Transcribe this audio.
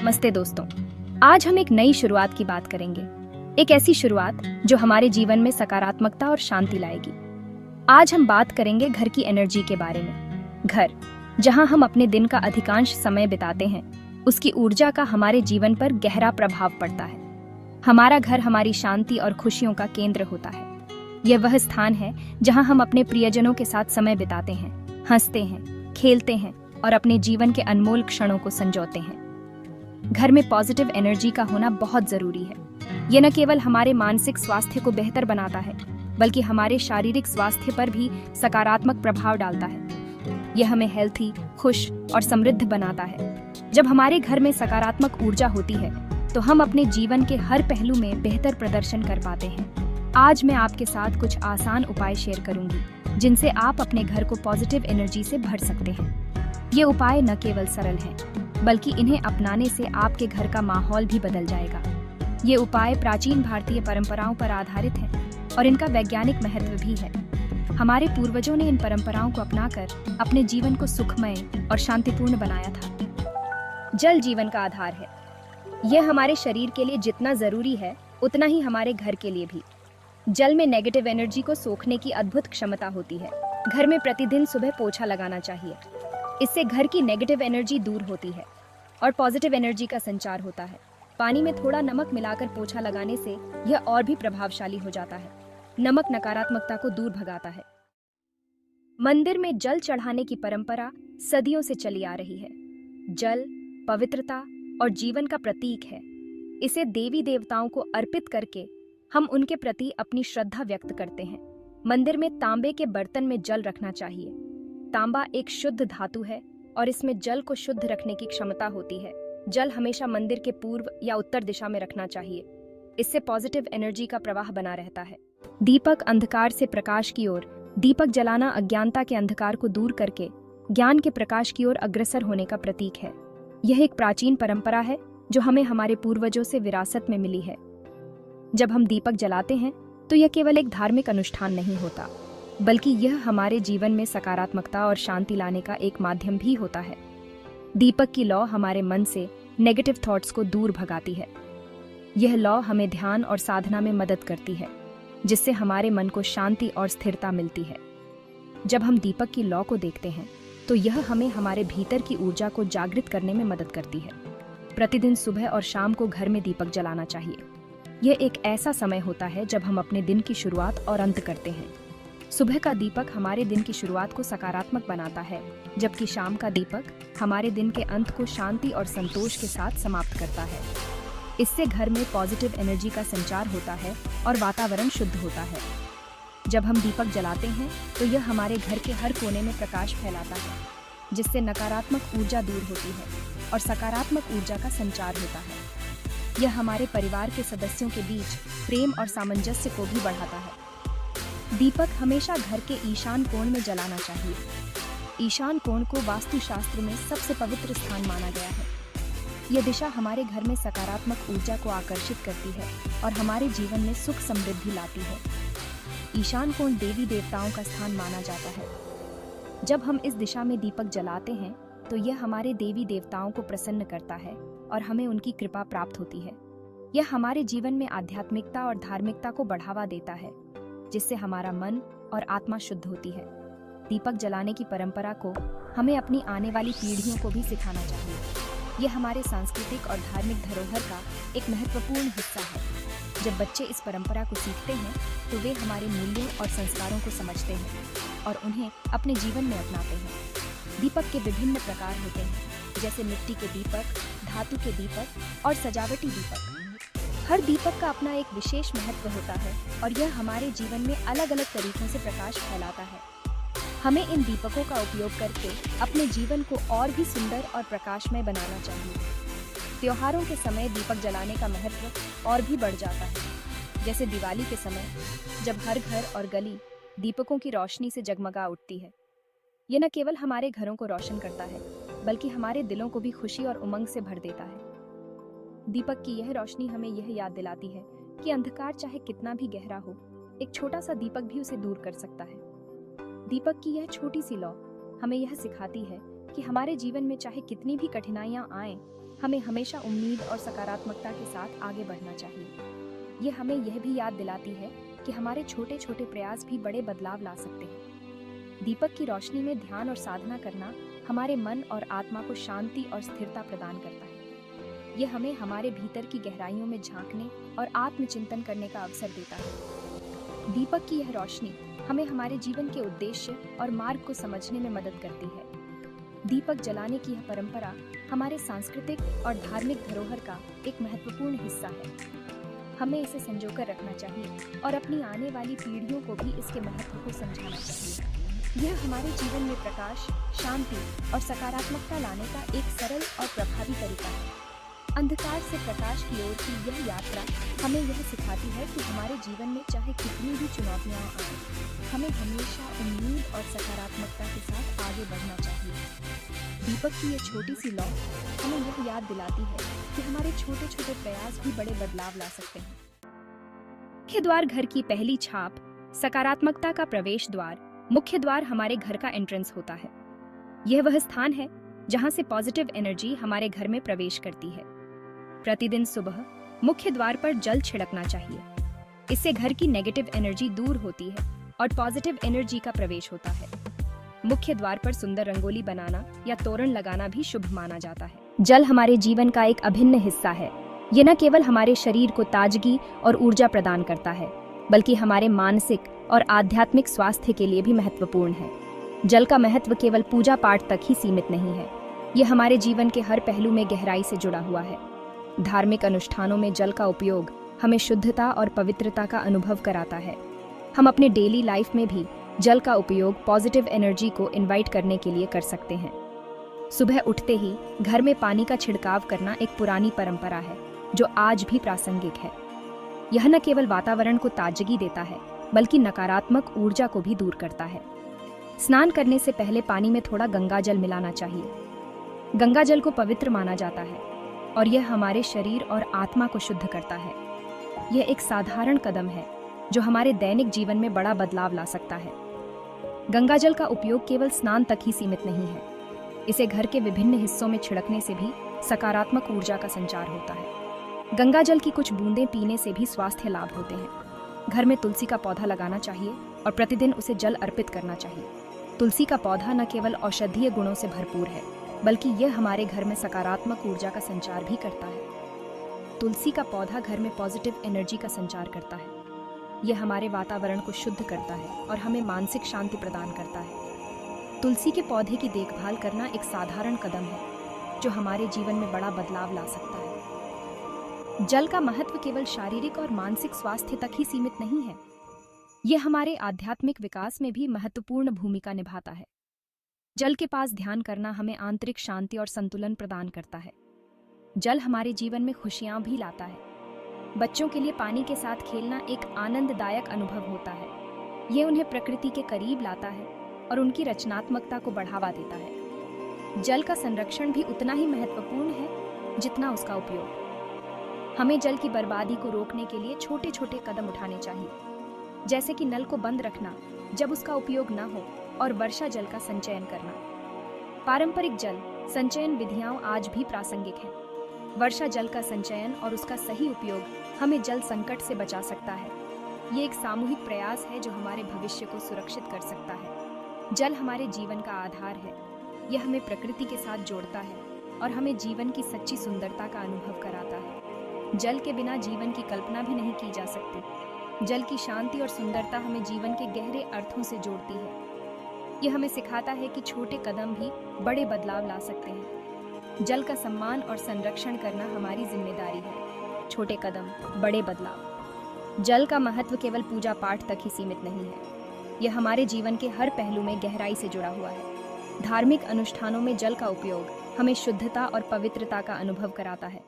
नमस्ते दोस्तों। आज हम एक नई शुरुआत की बात करेंगे। एक ऐसी शुरुआत जो हमारे जीवन में सकारात्मकता और शांति लाएगी। आज हम बात करेंगे घर की एनर्जी के बारे में। घर, जहां हम अपने दिन का अधिकांश समय बिताते हैं, उसकी ऊर्जा का हमारे जीवन पर गहरा प्रभाव पड़ता है। हमारा घर हमारी शांति और खुशियों का केंद्र होता है। यह वह स्थान है जहां हम अपने प्रियजनों के साथ समय बिताते हैं, हंसते हैं, खेलते हैं और अपने जीवन के अनमोल क्षणों को संजोते हैं। घर में पॉजिटिव एनर्जी का होना बहुत जरूरी है। यह न केवल हमारे मानसिक स्वास्थ्य को बेहतर बनाता है, बल्कि हमारे शारीरिक स्वास्थ्य पर भी सकारात्मक प्रभाव डालता है। यह हमें हेल्थी, खुश और समृद्ध बनाता है। जब हमारे घर में सकारात्मक ऊर्जा होती है, तो हम अपने जीवन के हर पहलू में बेहतर प्रदर्शन कर पाते हैं। आज मैं आपके साथ कुछ आसान उपाय शेयर करूंगी, जिनसे आप अपने घर को पॉजिटिव एनर्जी से भर सकते हैं। ये उपाय न केवल सरल हैं, बल्कि इन्हें अपनाने से आपके घर का माहौल भी बदल जाएगा। ये उपाय प्राचीन भारतीय परंपराओं पर आधारित हैं और इनका वैज्ञानिक महत्व भी है। हमारे पूर्वजों ने इन परंपराओं को अपनाकर अपने जीवन को सुखमय और शांतिपूर्ण बनाया था। जल जीवन का आधार है। यह हमारे शरीर के लिए जितना जरूरी है, उतना ही हमारे घर के लिए भी। जल में नेगेटिव एनर्जी को सोखने की अद्भुत क्षमता होती है। घर में प्रतिदिन सुबह पोछा लगाना चाहिए। इससे घर की नेगेटिव एनर्जी दूर होती है और पॉजिटिव एनर्जी का संचार होता है। पानी में थोड़ा नमक मिलाकर पोछा लगाने से यह और भी प्रभावशाली हो जाता है। नमक नकारात्मकता को दूर भगाता है। मंदिर में जल चढ़ाने की परंपरा सदियों से चली आ रही है। जल पवित्रता और जीवन का प्रतीक है। इसे देवी देवताओं को अर्पित करके हम उनके प्रति अपनी श्रद्धा व्यक्त करते हैं। मंदिर में तांबे के बर्तन में जल रखना चाहिए। तांबा एक शुद्ध धातु है और इसमें जल को शुद्ध रखने की क्षमता होती है। जल हमेशा मंदिर के पूर्व या उत्तर दिशा में रखना चाहिए। इससे पॉजिटिव एनर्जी का प्रवाह बना रहता है। दीपक अंधकार से प्रकाश की ओर। दीपक जलाना अज्ञानता के अंधकार को दूर करके ज्ञान के प्रकाश की ओर अग्रसर होने का प्रतीक है। यह एक प्राचीन परंपरा है जो हमें हमारे पूर्वजों से विरासत में मिली है। जब हम दीपक जलाते हैं, तो यह केवल एक धार्मिक अनुष्ठान नहीं होता, बल्कि यह हमारे जीवन में सकारात्मकता और शांति लाने का एक माध्यम भी होता है। दीपक की लौ हमारे मन से नेगेटिव थॉट्स को दूर भगाती है। यह लौ हमें ध्यान और साधना में मदद करती है, जिससे हमारे मन को शांति और स्थिरता मिलती है। जब हम दीपक की लौ को देखते हैं, तो यह हमें हमारे भीतर की ऊर्जा को जागृत करने में मदद करती है। प्रतिदिन सुबह और शाम को घर में दीपक जलाना चाहिए। यह एक ऐसा समय होता है जब हम अपने दिन की शुरुआत और अंत करते हैं। सुबह का दीपक हमारे दिन की शुरुआत को सकारात्मक बनाता है, जबकि शाम का दीपक हमारे दिन के अंत को शांति और संतोष के साथ समाप्त करता है। इससे घर में पॉजिटिव एनर्जी का संचार होता है और वातावरण शुद्ध होता है। जब हम दीपक जलाते हैं, तो यह हमारे घर के हर कोने में प्रकाश फैलाता है, जिससे नकारात्मक ऊर्जा दूर होती है और सकारात्मक ऊर्जा का संचार होता है। यह हमारे परिवार के सदस्यों के बीच प्रेम और सामंजस्य को भी बढ़ाता है। दीपक हमेशा घर के ईशान कोण में जलाना चाहिए। ईशान कोण को वास्तुशास्त्र में सबसे पवित्र स्थान माना गया है। यह दिशा हमारे घर में सकारात्मक ऊर्जा को आकर्षित करती है और हमारे जीवन में सुख समृद्धि लाती है। ईशान कोण देवी देवताओं का स्थान माना जाता है। जब हम इस दिशा में दीपक जलाते हैं, तो यह हमारे देवी देवताओं को प्रसन्न करता है और हमें उनकी कृपा प्राप्त होती है। यह हमारे जीवन में आध्यात्मिकता और धार्मिकता को बढ़ावा देता है, जिससे हमारा मन और आत्मा शुद्ध होती है। दीपक जलाने की परंपरा को हमें अपनी आने वाली पीढ़ियों को भी सिखाना चाहिए। यह हमारे सांस्कृतिक और धार्मिक धरोहर का एक महत्वपूर्ण हिस्सा है। जब बच्चे इस परंपरा को सीखते हैं, तो वे हमारे मूल्यों और संस्कारों को समझते हैं और उन्हें अपने जीवन में अपनाते हैं। दीपक के विभिन्न प्रकार होते हैं, जैसे मिट्टी के दीपक, धातु के दीपक और सजावटी दीपक। हर दीपक का अपना एक विशेष महत्व होता है और यह हमारे जीवन में अलग अलग तरीकों से प्रकाश फैलाता है। हमें इन दीपकों का उपयोग करके अपने जीवन को और भी सुंदर और प्रकाशमय बनाना चाहिए। त्योहारों के समय दीपक जलाने का महत्व और भी बढ़ जाता है। जैसे दिवाली के समय, जब हर घर और गली दीपकों की रोशनी से जगमगा उठती है। यह न केवल हमारे घरों को रोशन करता है, बल्कि हमारे दिलों को भी खुशी और उमंग से भर देता है। दीपक की यह रोशनी हमें यह याद दिलाती है कि अंधकार चाहे कितना भी गहरा हो, एक छोटा सा दीपक भी उसे दूर कर सकता है। दीपक की यह छोटी सी लौ हमें यह सिखाती है कि हमारे जीवन में चाहे कितनी भी कठिनाइयां आएं, हमें हमेशा उम्मीद और सकारात्मकता के साथ आगे बढ़ना चाहिए। ये हमें यह भी याद दिलाती है कि हमारे छोटे छोटे प्रयास भी बड़े बदलाव ला सकते हैं। दीपक की रोशनी में ध्यान और साधना करना हमारे मन और आत्मा को शांति और स्थिरता प्रदान करता है। यह हमें हमारे भीतर की गहराइयों में झांकने और आत्मचिंतन करने का अवसर देता है। दीपक की यह रोशनी हमें हमारे जीवन के उद्देश्य और मार्ग को समझने में मदद करती है। दीपक जलाने की यह परंपरा हमारे सांस्कृतिक और धार्मिक धरोहर का एक महत्वपूर्ण हिस्सा है। हमें इसे संजोकर रखना चाहिए और अपनी आने वाली पीढ़ियों को भी इसके महत्व को समझाना चाहिए। यह हमारे जीवन में प्रकाश, शांति और सकारात्मकता लाने का एक सरल और प्रभावी तरीका है। अंधकार से प्रकाश की ओर की यह यात्रा हमें यह सिखाती है कि हमारे जीवन में चाहे कितनी भी चुनौतियां आएं, हमें हमेशा उम्मीद और सकारात्मकता के साथ आगे बढ़ना चाहिए। दीपक की यह छोटी सी लौ हमें यह याद दिलाती है कि हमारे छोटे छोटे प्रयास भी बड़े बदलाव ला सकते हैं। मुख्य द्वार घर की पहली छाप, सकारात्मकता का प्रवेश द्वार। मुख्य द्वार हमारे घर का एंट्रेंस होता है। यह वह स्थान है जहां से पॉजिटिव एनर्जी हमारे घर में प्रवेश करती है। प्रतिदिन सुबह मुख्य द्वार पर जल छिड़कना चाहिए। इससे घर की नेगेटिव एनर्जी दूर होती है और पॉजिटिव एनर्जी का प्रवेश होता है। मुख्य द्वार पर सुंदर रंगोली बनाना या तोरण लगाना भी शुभ माना जाता है। जल हमारे जीवन का एक अभिन्न हिस्सा है। ये न केवल हमारे शरीर को ताजगी और ऊर्जा प्रदान करता है, बल्कि हमारे मानसिक और आध्यात्मिक स्वास्थ्य के लिए भी महत्वपूर्ण है। जल का महत्व केवल पूजा पाठ तक ही सीमित नहीं है। यह हमारे जीवन के हर पहलू में गहराई से जुड़ा हुआ है। धार्मिक अनुष्ठानों में जल का उपयोग हमें शुद्धता और पवित्रता का अनुभव कराता है। हम अपने डेली लाइफ में भी जल का उपयोग पॉजिटिव एनर्जी को इनवाइट करने के लिए कर सकते हैं। सुबह उठते ही घर में पानी का छिड़काव करना एक पुरानी परंपरा है जो आज भी प्रासंगिक है। यह न केवल वातावरण को ताजगी देता है, बल्कि नकारात्मक ऊर्जा को भी दूर करता है। स्नान करने से पहले पानी में थोड़ा गंगा जल मिलाना चाहिए। गंगा जल को पवित्र माना जाता है और यह हमारे शरीर और आत्मा को शुद्ध करता है। यह एक साधारण कदम है जो हमारे दैनिक जीवन में बड़ा बदलाव ला सकता है। गंगा जल का उपयोग केवल स्नान तक ही सीमित नहीं है। इसे घर के विभिन्न हिस्सों में छिड़कने से भी सकारात्मक ऊर्जा का संचार होता है। गंगा जल की कुछ बूंदें पीने से भी स्वास्थ्य लाभ होते हैं। घर में तुलसी का पौधा लगाना चाहिए और प्रतिदिन उसे जल अर्पित करना चाहिए। तुलसी का पौधा न केवल औषधीय गुणों से भरपूर है, बल्कि यह हमारे घर में सकारात्मक ऊर्जा का संचार भी करता है। तुलसी का पौधा घर में पॉजिटिव एनर्जी का संचार करता है। यह हमारे वातावरण को शुद्ध करता है और हमें मानसिक शांति प्रदान करता है। तुलसी के पौधे की देखभाल करना एक साधारण कदम है जो हमारे जीवन में बड़ा बदलाव ला सकता है। जल का महत्व केवल शारीरिक और मानसिक स्वास्थ्य तक ही सीमित नहीं है। यह हमारे आध्यात्मिक विकास में भी महत्वपूर्ण भूमिका निभाता है। जल के पास ध्यान करना हमें आंतरिक शांति और संतुलन प्रदान करता है। जल हमारे जीवन में खुशियां भी लाता है। बच्चों के लिए पानी के साथ खेलना एक आनंददायक अनुभव होता है। ये उन्हें प्रकृति के करीब लाता है और उनकी रचनात्मकता को बढ़ावा देता है। जल का संरक्षण भी उतना ही महत्वपूर्ण है जितना उसका उपयोग। हमें जल की बर्बादी को रोकने के लिए छोटे छोटे कदम उठाने चाहिए, जैसे कि नल को बंद रखना जब उसका उपयोग न हो और वर्षा जल का संचयन करना। पारंपरिक जल संचयन विधियां आज भी प्रासंगिक हैं। वर्षा जल का संचयन और उसका सही उपयोग हमें जल संकट से बचा सकता है। ये एक सामूहिक प्रयास है जो हमारे भविष्य को सुरक्षित कर सकता है। जल हमारे जीवन का आधार है। यह हमें प्रकृति के साथ जोड़ता है और हमें जीवन की सच्ची सुंदरता का अनुभव कराता है। जल के बिना जीवन की कल्पना भी नहीं की जा सकती। जल की शांति और सुंदरता हमें जीवन के गहरे अर्थों से जोड़ती है। यह हमें सिखाता है कि छोटे कदम भी बड़े बदलाव ला सकते हैं। जल का सम्मान और संरक्षण करना हमारी जिम्मेदारी है। छोटे कदम, बड़े बदलाव। जल का महत्व केवल पूजा पाठ तक ही सीमित नहीं है। यह हमारे जीवन के हर पहलू में गहराई से जुड़ा हुआ है। धार्मिक अनुष्ठानों में जल का उपयोग हमें शुद्धता और पवित्रता का अनुभव कराता है।